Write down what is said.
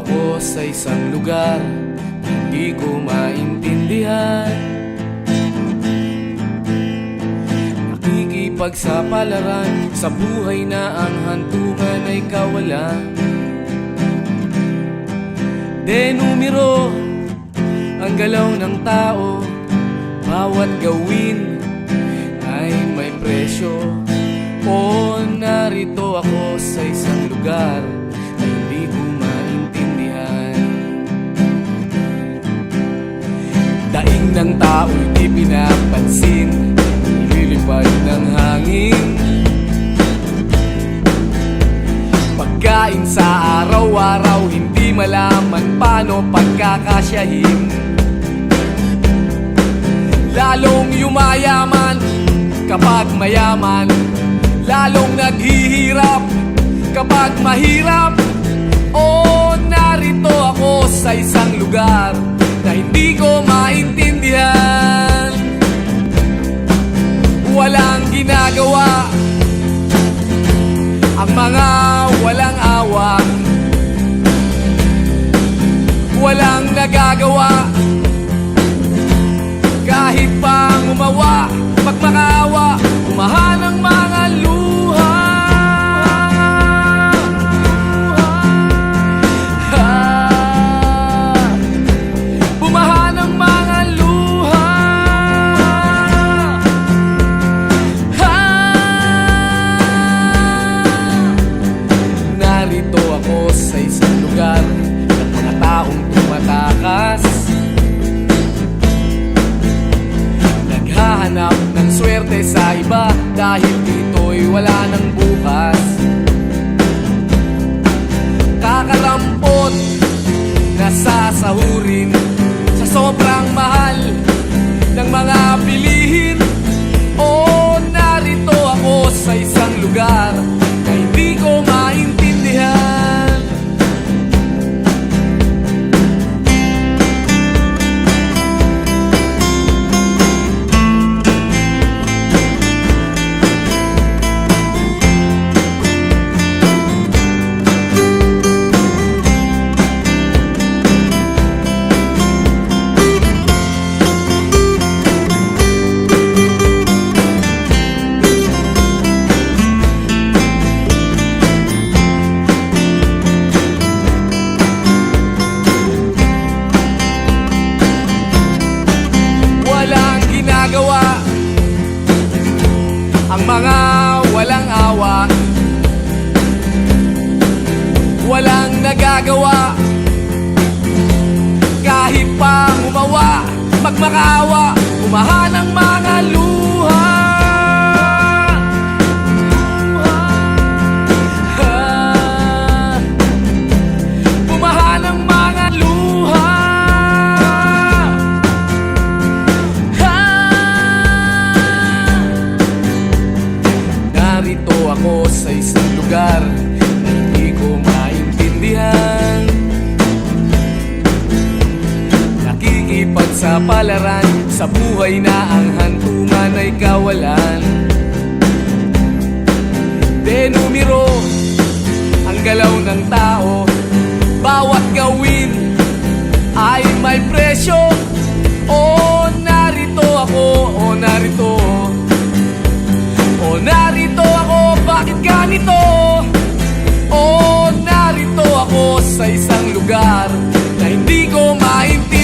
ako sa isang lugar hindi ko maintindihan. Nakikipagsapalaran sa buhay na ang hantungan ay kawalan. De numero ang galaw ng tao, bawat gawin ay may presyo. O narito ako sa isang lugar na hindi ko maintindihan. Daing ng tao'y di pinapansin, nililipad ng hangin. Pagkain sa araw-araw, hindi malaman paano pagkakasyahin. Lalong yumayaman kapag mayaman, lalong naghihirap kapag mahirap. O narito ako sa isang lugar na hindi ko maintindihan. Walang ginagawa ang mga walang awa, walang nagagawa kahit pang umawa, magmakaawa, umahan ang mga luha. Bumahan ang mga luha. Narito ako sa isang lugar ng mga taong tumatakas, naghahanap ng swerte sa iba dahil dito'y wala ng bukas. Kakarampot na sasahurin sa sobrang mahal ng mga bilihin. O narito ako sa isang lugar na hindi ko maintindihan. Ang mga walang awa, walang nagagawa kahit pang umawa, magmakaawa, umahan ang mga luha. Bumahan ang mga luha. Narito ako sa isang lugar na hindi ko maintindihan. Nakikipagsapalaran sa buhay na ang hantungan ay kawalan. De numero ang galaw ng tao, bawat gawin ay may presyo. O narito ako, o narito, o narito ako, bakit ganito? O narito ako sa isang lugar na hindi ko maintindihan.